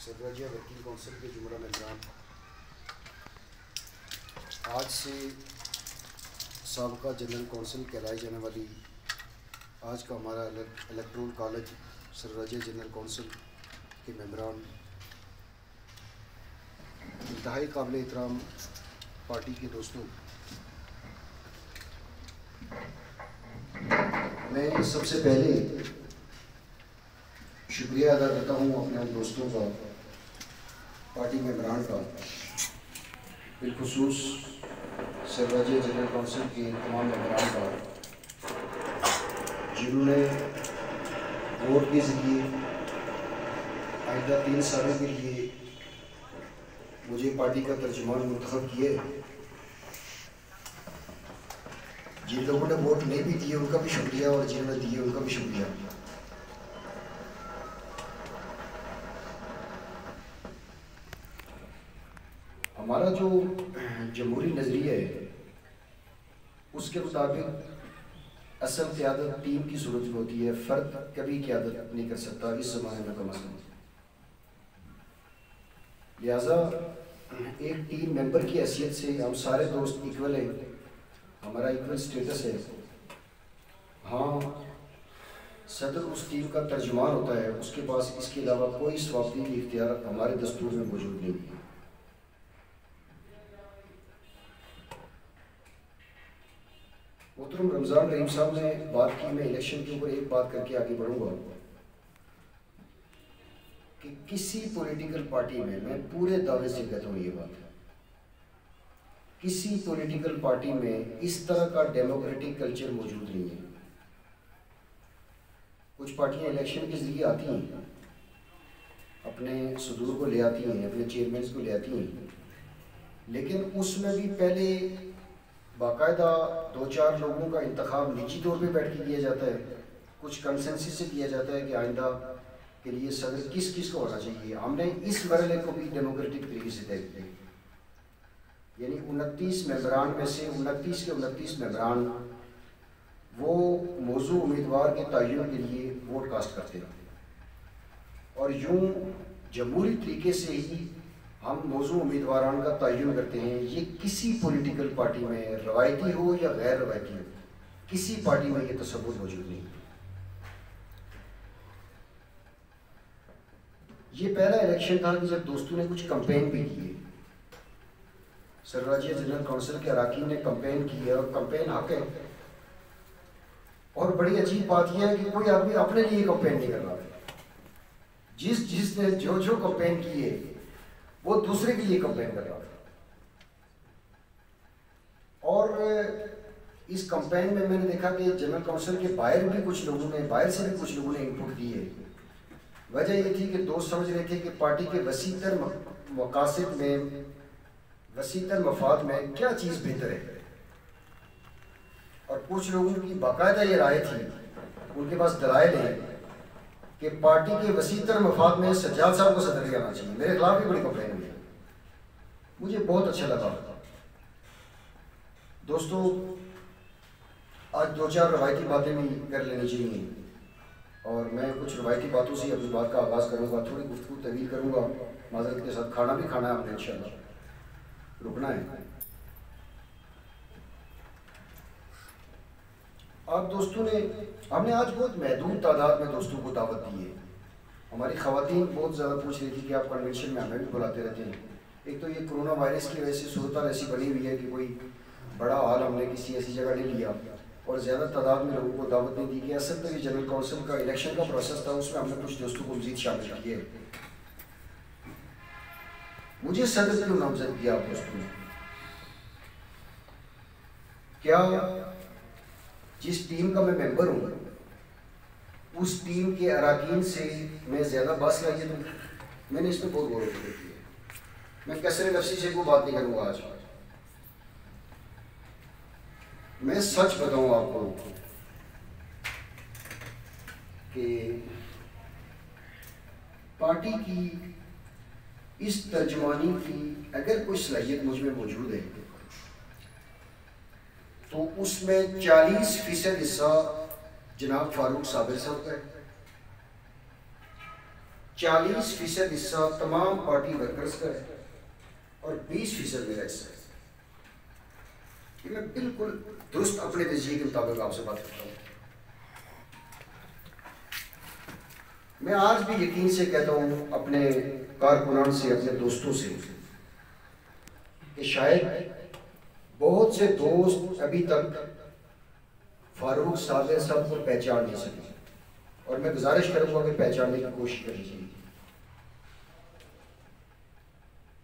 सरराजिया working council के जुमरा मेंबरान, आज से साबका जनरल काउंसिल कहलाई जाने वाली आज का हमारा इलेक्टोरल कॉलेज सरराजिया जनरल काउंसिल के मेंबरान, इंतहाई काबिल एहतराम पार्टी के दोस्तों, मैं सबसे पहले शुक्रिया अदा करता हूँ अपने दोस्तों का, पार्टी मेंबरान का, बिलखुसूस सरराजिया जनरल काउंसिल के तमाम मेंबरान का, जिन्होंने वोट के ज़रिए आइंदा 3 सालों के लिए मुझे पार्टी का तर्जुमान मुंतखब किए। जिन लोगों ने वोट नहीं भी दिए उनका भी शुक्रिया और जिन्होंने दिए उनका भी शुक्रिया। हमारा जो जमहूरी नज़रिया है उसके मुताबिक असल क़यादत टीम की सूरत में होती है, फ़र्द कभी क़यादत नहीं कर सकता इस ज़माने में कम अज़ कम। लिहाजा एक टीम मेंबर की हैसियत से हम सारे दोस्त इक्वल हैं, हमारा इक्वल स्टेटस है। हाँ, सदर उस टीम का तर्जुमान होता है, उसके पास इसके अलावा कोई स्वाबती इख्तियार हमारे दस्तूर में मौजूद नहीं है। मोहतरम रमज़ान रहीम साहब ने बात की, मैं इलेक्शन के ऊपर एक बात करके आगे बढ़ूंगा कि किसी पॉलिटिकल पार्टी में, मैं पूरे दावे से कहता हूँ ये बात, किसी पॉलिटिकल पार्टी में इस तरह का डेमोक्रेटिक कल्चर मौजूद नहीं है। कुछ पार्टियां इलेक्शन के जरिए आती हैं, अपने सदूर को ले आती हैं, अपने चेयरमैन को ले आती हैं, लेकिन उसमें भी पहले बाकायदा 2-4 लोगों का इंतखाब निजी तौर पे बैठ के किया जाता है, कुछ कंसेंसस से किया जाता है कि आइंदा के लिए सदर किस किस को होना चाहिए। हमने इस मरहले को भी डेमोक्रेटिक तरीके से तय किया, यानी 29 मेंबरान में से 29 के 29 मेंबरान वो मौजू उम्मीदवार के तयन के लिए वोट कास्ट करते हैं और यूँ जमहूरी तरीके से ही हम मौजू उम्मीदवारान का तयन करते हैं। ये किसी पॉलिटिकल पार्टी में रवायती हो या गैर रवायती हो, किसी पार्टी में ये तसव्वुर मौजूद नहीं। ये पहला इलेक्शन था कि जब दोस्तों ने कुछ कंपेन भी किए, सरराजिया जनरल काउंसिल के अराकीन ने कंपेन की है और कंपेन हक है। और बड़ी अजीब बात यह है कि कोई आदमी अपने लिए कंपेन नहीं कर रहा है, जिसने जो कंपेन की है वो दूसरे के लिए कंपेन कर रहा था। और इस कंपेन में मैंने देखा कि जनरल काउंसिल के बाहर भी कुछ लोगों ने, बाहर से भी कुछ लोगों ने इनपुट दी है। वजह ये थी कि दोस्त समझ रहे थे कि पार्टी के वसीतर मकासद में, वसीतर मफाद में क्या चीज़ बेहतर है, और कुछ लोगों की बाकायदा ये राय थी, उनके पास दलाइल है कि पार्टी के वसीतर मफाद में सज्जाद साहब को सदर करना चाहिए। मेरे खिलाफ भी बड़ी कंप्लेन हुई, मुझे बहुत अच्छा लगा। दोस्तों, आज 2-4 रवायती बातें भी कर लेनी चाहिए और मैं कुछ रवायती बातों से अपनी बात का आगाज़ करूँगा। थोड़ी गुफ्तगू तवील करूँगा, माज़रत के साथ। खाना भी खाना है हमने, इंशाल्लाह रुकना है। आप दोस्तों ने, हमने आज बहुत महदूद तादाद में दोस्तों को दावत दी है। हमारी ख़वातीन बहुत ज़्यादा पूछ रही थी कि आप कन्वेंशन में हमें भी बुलाते रहते हैं। एक तो ये कोरोना वायरस की वजह से सूरत ऐसी बनी हुई है कि कोई बड़ा हाल हमने किसी ऐसी जगह नहीं लिया और ज़्यादा तादाद में लोगों को दावत नहीं दी कि असल में ये जनरल काउंसिल का इलेक्शन का प्रोसेस था, उसमें हमने कुछ दोस्तों को मज़ीद शामिल किए। मुझे सदर क्यों नामजद किया आप दोस्तों ने? क्या जिस टीम का मैं मेंबर हूँ उस टीम के अराकीन से मैं ज़्यादा बासलाहियत हूँ? मैंने इस पर बहुत गौर किया है। मैं कसरे नफ्सी से कोई बात नहीं करूँगा आज। मैं सच बताऊँ आपको कि पार्टी की इस तर्जमानी की अगर कोई सलाहियत मुझ में मौजूद है तो उसमें 40% हिस्सा जनाब फारूक साबिर साहब का है, 40% हिस्सा तमाम पार्टी वर्कर्स का है और 20% मेरा हिस्सा है। ये मैं बिल्कुल दुरुस्त अपने नजरिए के मुताबिक आपसे बात करता हूँ। मैं आज भी यकीन से कहता हूँ अपने कारकुनान से, अपने दोस्तों से, कि शायद बहुत से दोस्त अभी तक फारूक साबिर साहब को पहचान नहीं सके, और मैं गुजारिश करूंगा कि पहचानने की कोशिश करनी चाहिए।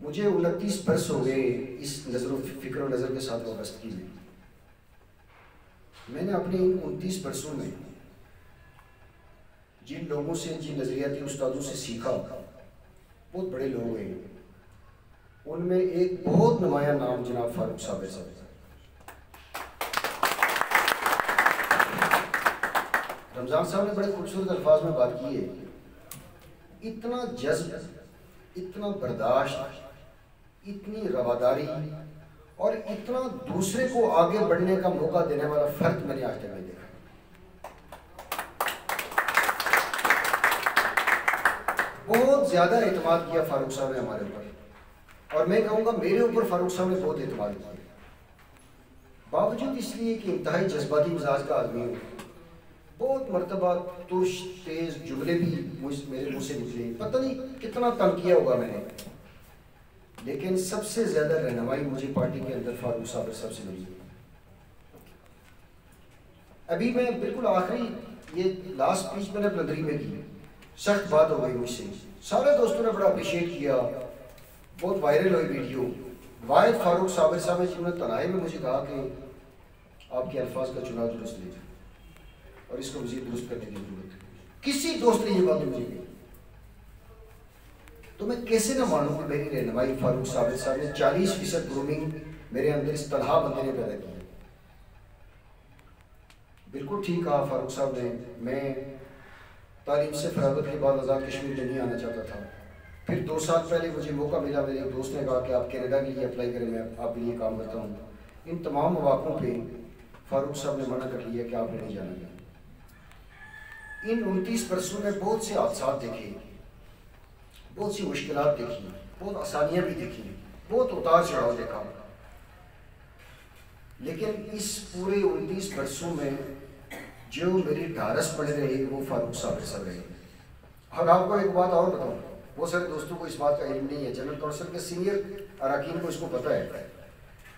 मुझे 29 बरस हो गए इस फिक्र और नज़र के साथ वाबस्तगी में। मैंने अपने इन 29 बरसों में जिन लोगों से, जिन नज़रियाती उस्तादों से सीखा, बहुत बड़े लोग हैं, उनमें एक बहुत नुमाया नाम जनाब फारूक साबिर साहब। रमज़ान साहब ने बड़े खूबसूरत अल्फाज में बात की है। इतना जज्ब, इतना बर्दाश्त, इतनी रवादारी और इतना दूसरे को आगे बढ़ने का मौका देने वाला फर्क मैंने आज तक नहीं देखा। बहुत ज़्यादा एतमाद किया फारूक साहब ने हमारे ऊपर, और मैं कहूँगा मेरे ऊपर फारूक साहब ने बहुत एतमाद किया, बावजूद इसलिए कि इंतहाई जज्बाती मिजाज का आदमी हूँ। बहुत मरतबा तुर्श तेज जुमले भी मेरे मुँह से निकले, पता नहीं कितना तंग किया होगा मैंने, लेकिन सबसे ज़्यादा रहनुमाई मुझे पार्टी के अंदर फारूक साबिर साहब से मिली। अभी मैं बिल्कुल आखिरी, ये लास्ट स्पीच मैंने ब्लंदरी में की, सख्त बात हो गई मुझसे, सारे दोस्तों ने बड़ा अप्रिशिएट किया, बहुत वायरल हुई वीडियो। वाहिद फारूक साबिर साहब जिन्होंने तनाई में मुझे कहा कि आपके अल्फाज का चुनाव दुरुस्त लीजिए और इसको मज़ीद दुरुस्त करने की जरूरत है। किसी दोस्त ने ये बात मुझे कही, तो मैं कैसे ना मानूं कि मेरी रहनुमाई फारूक साबिर साहब ने 40% ग्रूमिंग मेरे अंदर इस तनहा बंदे ने पैदा की। बिल्कुल ठीक कहा फारूक साहब ने, मैं तालीम से फरागत के बाद आज़ाद कश्मीर में नहीं आना चाहता था। फिर 2 साल पहले मुझे मौका मिला, मेरे एक दोस्त ने कहा कि आप कनाडा के लिए अप्लाई करें, मैं आपके लिए काम करता हूँ। इन तमाम मौक़ों पे फारूक साहब ने मना कर लिया कि आपने नहीं जाना। इन 29 बरसों में बहुत से हादसा देखे, बहुत सी मुश्किलात देखी, बहुत आसानियाँ भी देखी, बहुत उतार चढ़ाव देखा, लेकिन इस पूरे 29 बरसों में जो मेरी ढारस पड़ रही वो फारूक साबिर साहब रहे। और आपको एक बात और बताऊँ, बहुत सारे दोस्तों को इस बात का इल्म नहीं है, जनरल काउंसिल के सीनियर अरकान को इसको पता है,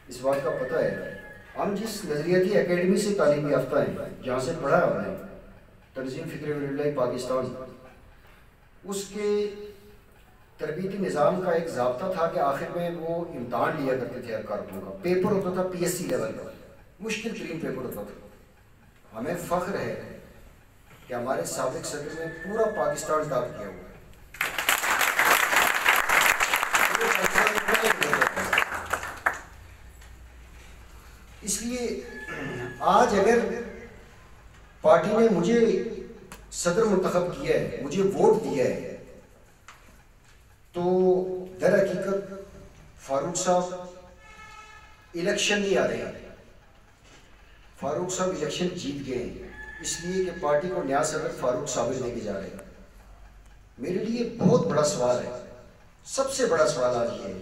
इस बात का पता है। हम जिस नज़रियाती एकेडमी से तालीम याफ्ता हैं, जहाँ से पढ़ा हमने, तंजीम फ़िक्र वलील्लाह पाकिस्तान, उसके तरबियती निज़ाम का एक ज़ाब्ता था कि आखिर में वो इम्तहान लिया करते थे हर कारकुनों का। पेपर होता था PSC लेवल का, मुश्किल तरीन पेपर होता था। हमें फ़ख्र है कि हमारे साबिक सदर ने पूरा पाकिस्तान टॉप किया हुआ है। इसलिए आज अगर पार्टी ने मुझे सदर मुंतखब किया है, मुझे वोट दिया है, तो दर हकीकत फारूक साहब इलेक्शन नहीं आ रहे हैं, फारूक साहब इलेक्शन जीत गए हैं, इसलिए कि पार्टी को नया सदर फारूक साबिर लेके जा रहे हैं। मेरे लिए बहुत बड़ा सवाल है, सबसे बड़ा सवाल आज ये है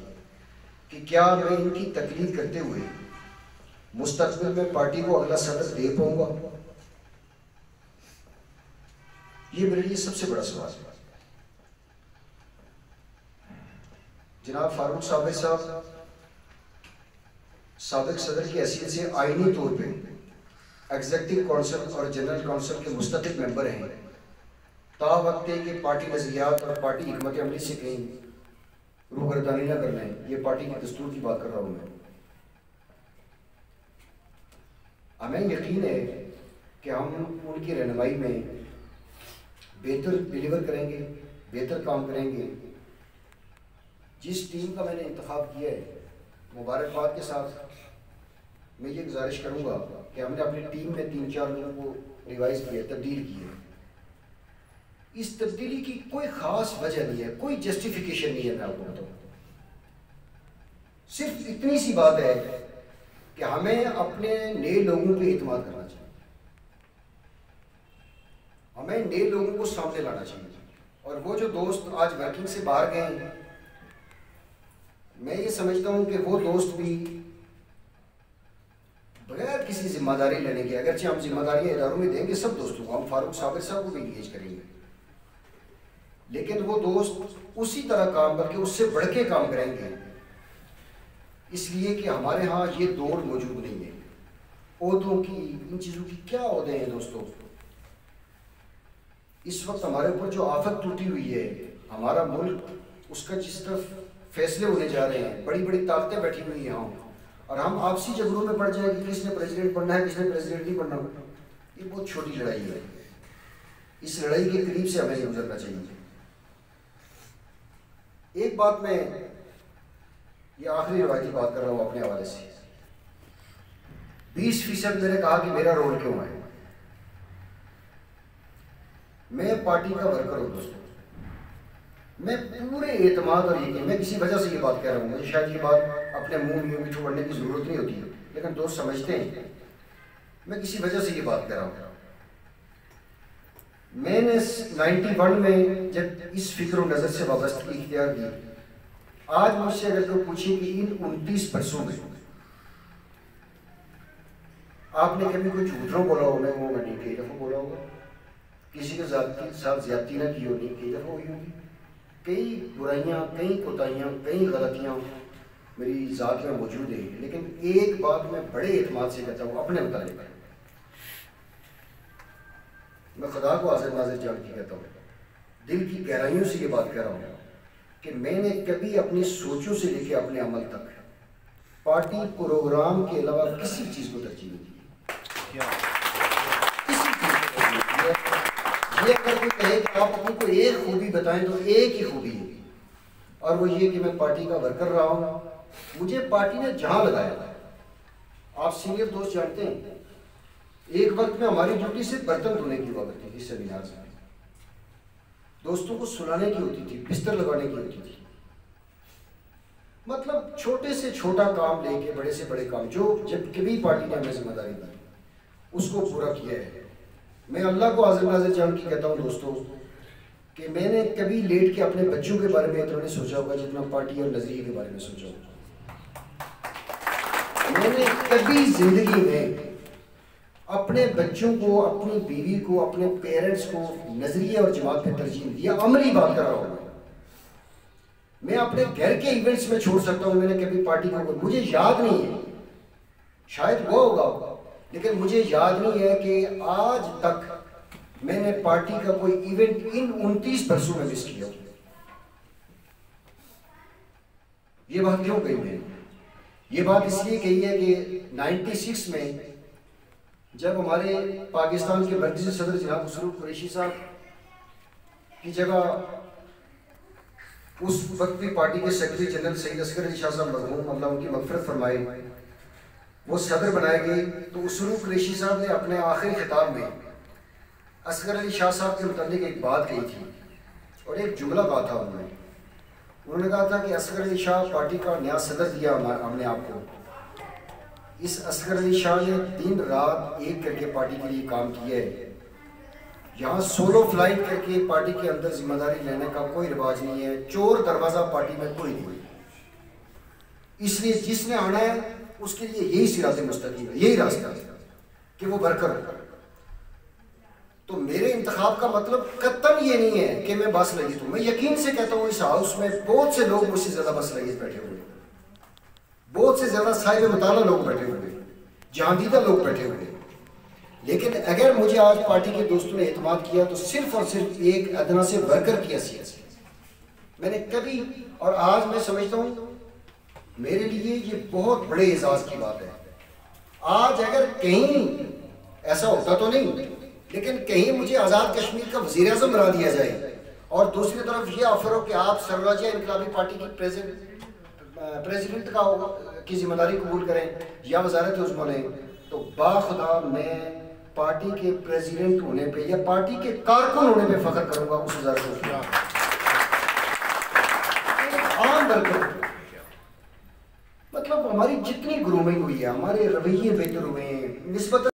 कि क्या मैं इनकी तकलीफ करते हुए मुस्तकबिल में पार्टी को अगला सदर दे पाऊंगा? ये मेरे लिए सबसे बड़ा सवाल है। जनाब फारूक साबिर साहब साबिक सदर की हैसियत से आईनी तौर पे एग्जीक्यूटिव काउंसिल और जनरल काउंसिल के मुस्तकिल मेंबर हैं। तावक्त कि पार्टी नज़रियात और पार्टी हिकमत अमली से कहीं रूबरदानी न करना है, ये पार्टी के दस्तूर की बात कर रहा हूँ मैं। हमें यकीन है कि हम उनकी रहनुमाई में बेहतर डिलीवर करेंगे, बेहतर काम करेंगे। जिस टीम का मैंने इंतखाब किया है, मुबारकबाद के साथ मैं ये गुजारिश करूँगा कि हमने अपनी टीम में 3-4 लोगों को रिवाइज किया, तब्दील किया। इस तब्दीली की कोई ख़ास वजह नहीं है, कोई जस्टिफिकेशन नहीं है। मैं आपको बताऊँ, सिर्फ इतनी सी बात है कि हमें अपने नए लोगों पे एतमाद करना चाहिए, हमें नए लोगों को सामने लाना चाहिए और वो जो दोस्त आज वर्किंग से बाहर गए हैं, मैं ये समझता हूँ कि वो दोस्त भी बगैर किसी जिम्मेदारी लेने के, अगरचे हम जिम्मेदारियाँ इदारों में देंगे सब दोस्तों को, हम फारूक साबिर साहब को भी इंगेज करेंगे, लेकिन वो दोस्त उसी तरह काम करके उससे बढ़ के काम करेंगे, इसलिए कि हमारे यहाँ ये दौड़ मौजूद नहीं है ओहदों की, इन चीज़ों की। क्या ओहदे हैं दोस्तों? इस वक्त हमारे ऊपर जो आफत टूटी हुई है, हमारा मुल्क उसका जिस तरफ फैसले होने जा रहे हैं, बड़ी बड़ी ताकतें बैठी हुई हैं यहाँ, और हम आपसी झगड़ों में पड़ जाए कि किसने प्रेसिडेंट बनना है, किसने प्रेसिडेंट नहीं बनना, ये बहुत छोटी लड़ाई है। इस लड़ाई के करीब से हमें गुजरना चाहिए। एक बात मैं ये आखिरी रवायती बात कर रहा हूँ अपने हवाले से, 20% मैंने कहा कि मेरा रोल क्यों है। मैं पार्टी का वर्कर हूँ दोस्तों, मैं पूरे एतमाद और यकीन, मैं किसी वजह से ये बात कह रहा हूँ, मुझे शायद ये बात अपने मुंह में मिठू पढ़ने की जरूरत नहीं होती है, लेकिन दोस्त समझते हैं मैं किसी वजह से ये बात कह रहा हूँ। मैंने 91 में जब इस फिक्र और नज़र से वाबस्तगी इख्तियार की, आज मुझसे अगर कोई पूछे कि इन 29 बरसों में आपने कभी कोई झूठों बोला हो, मैं वो नहीं, कई दफ़ा बोला होगा, किसी के साथ ज्यादती ना की होगी, कई दफ़ा हुई होगी, कई बुराइयाँ, कई कोताहियाँ, कई गलतियाँ मेरी ज़ात में मौजूद है, लेकिन एक बात मैं बड़े एतमाद से कहता हूँ अपने मुतालिक, मैं खुदा को हाज़िर नाज़िर जान के कहता हूँ, दिल की गहराइयों से ये बात कह रहा हूँ कि मैंने कभी अपनी सोचों से लेकर अपने अमल तक पार्टी प्रोग्राम के अलावा किसी चीज़ को तरजीह नहीं दी। किसी चीज़ को ये अगर कोई कहे कि आप अपनी को एक खूबी बताएं तो एक ही खूबी है, और वो ये कि मैं पार्टी का वर्कर रहा हूँ। मुझे पार्टी ने जहाँ लगाया, आप सीनियर दोस्त जानते हैं, एक वक्त में हमारी ड्यूटी सिर्फ बर्तन धोने की हुआ करती थी, सेमिनार में दोस्तों को सुनाने की होती थी, बिस्तर लगाने की होती थी, मतलब छोटे से छोटा काम लेके बड़े से बड़े काम, जो जब कभी पार्टी ने हमें जिम्मेदारी दी उसको पूरा किया है। मैं अल्लाह को हाज़िर नाज़िर जान के कहता हूँ दोस्तों कि मैंने कभी लेट के अपने बच्चों के बारे में इतना नहीं सोचा होगा जितना पार्टी और नजरिए के बारे में सोचा होगा। मैंने कभी जिंदगी में अपने बच्चों को, अपनी बीवी को, अपने पेरेंट्स को नजरिए और जमात पे तरजीह दिया, अमली बात कर रहा हूँ। मैं अपने घर के इवेंट्स में छोड़ सकता हूँ, मैंने कभी पार्टी को, मुझे याद नहीं है, शायद वो होगा, लेकिन मुझे याद नहीं है कि आज तक मैंने पार्टी का कोई इवेंट इन 29 बरसों में मिस किया। ये बात क्यों कही मैंने? ये बात इसलिए कही है कि 96 में जब हमारे पाकिस्तान के मरकज़ी सदर जनाब उसरूफ कुरैशी साहब की जगह उस वक्त भी पार्टी के सेक्रेटरी जनरल सैयद असगर अली शाह साहब मरहूम, अल्लाह उनकी मग़फ़िरत फरमाए, वो सदर बनाए गए, तो उसरूफ कुरैशी साहब ने अपने आखिरी खिताब में असगर अली शाह साहब के मुतालिक एक बात कही थी और एक जुमला कहा था। उन्होंने कहा था कि असगर अली शाह पार्टी का नया सदर दिया हमने आपको, इस असगर अली शाह ने दिन रात एक करके पार्टी के लिए काम किया है, यहाँ सोलो फ्लाइट करके पार्टी के अंदर जिम्मेदारी लेने का कोई रिवाज नहीं है, चोर दरवाज़ा पार्टी में कोई नहीं है, इसलिए जिसने आना है उसके लिए यही सिराते मुस्तकीम है, यही रास्ता है कि वो वर्कर हो। तो मेरे इंतखाब का मतलब कतई ये नहीं है कि मैं बस लगी हूँ, मैं यकीन से कहता हूँ इस हाउस में बहुत से लोग मुझसे ज़्यादा बस लगे बैठे हुए, बहुत से ज़्यादा साहिब मुताला लोग बैठे हुए, जांदीदा लोग बैठे हुए, लेकिन अगर मुझे आज पार्टी के दोस्तों ने एतमाद किया तो सिर्फ और सिर्फ एक अदना से वर्कर की हैसियत से। मैंने कभी, और आज मैं समझता हूँ मेरे लिए ये बहुत बड़े एजाज की बात है। आज अगर कहीं ऐसा होता तो नहीं, लेकिन कहीं मुझे आज़ाद कश्मीर का वज़ीर आज़म बना दिया जाए और दूसरी तरफ ये ऑफर हो कि आप सरराजिया इनकलाबी पार्टी की प्रेसिडेंट की जिम्मेदारी कबूल करें या वज़ारत उज़्मा लें, तो बाखुदा मैं पार्टी के प्रेसिडेंट होने पे या पार्टी के कारकुन होने पे फख्र करूंगा उस वज़ारत उज़्मा। आम वर्कर, मतलब हमारी जितनी ग्रूमिंग हुई है, हमारे रवैये बेहतर हुए हैं, निस्बत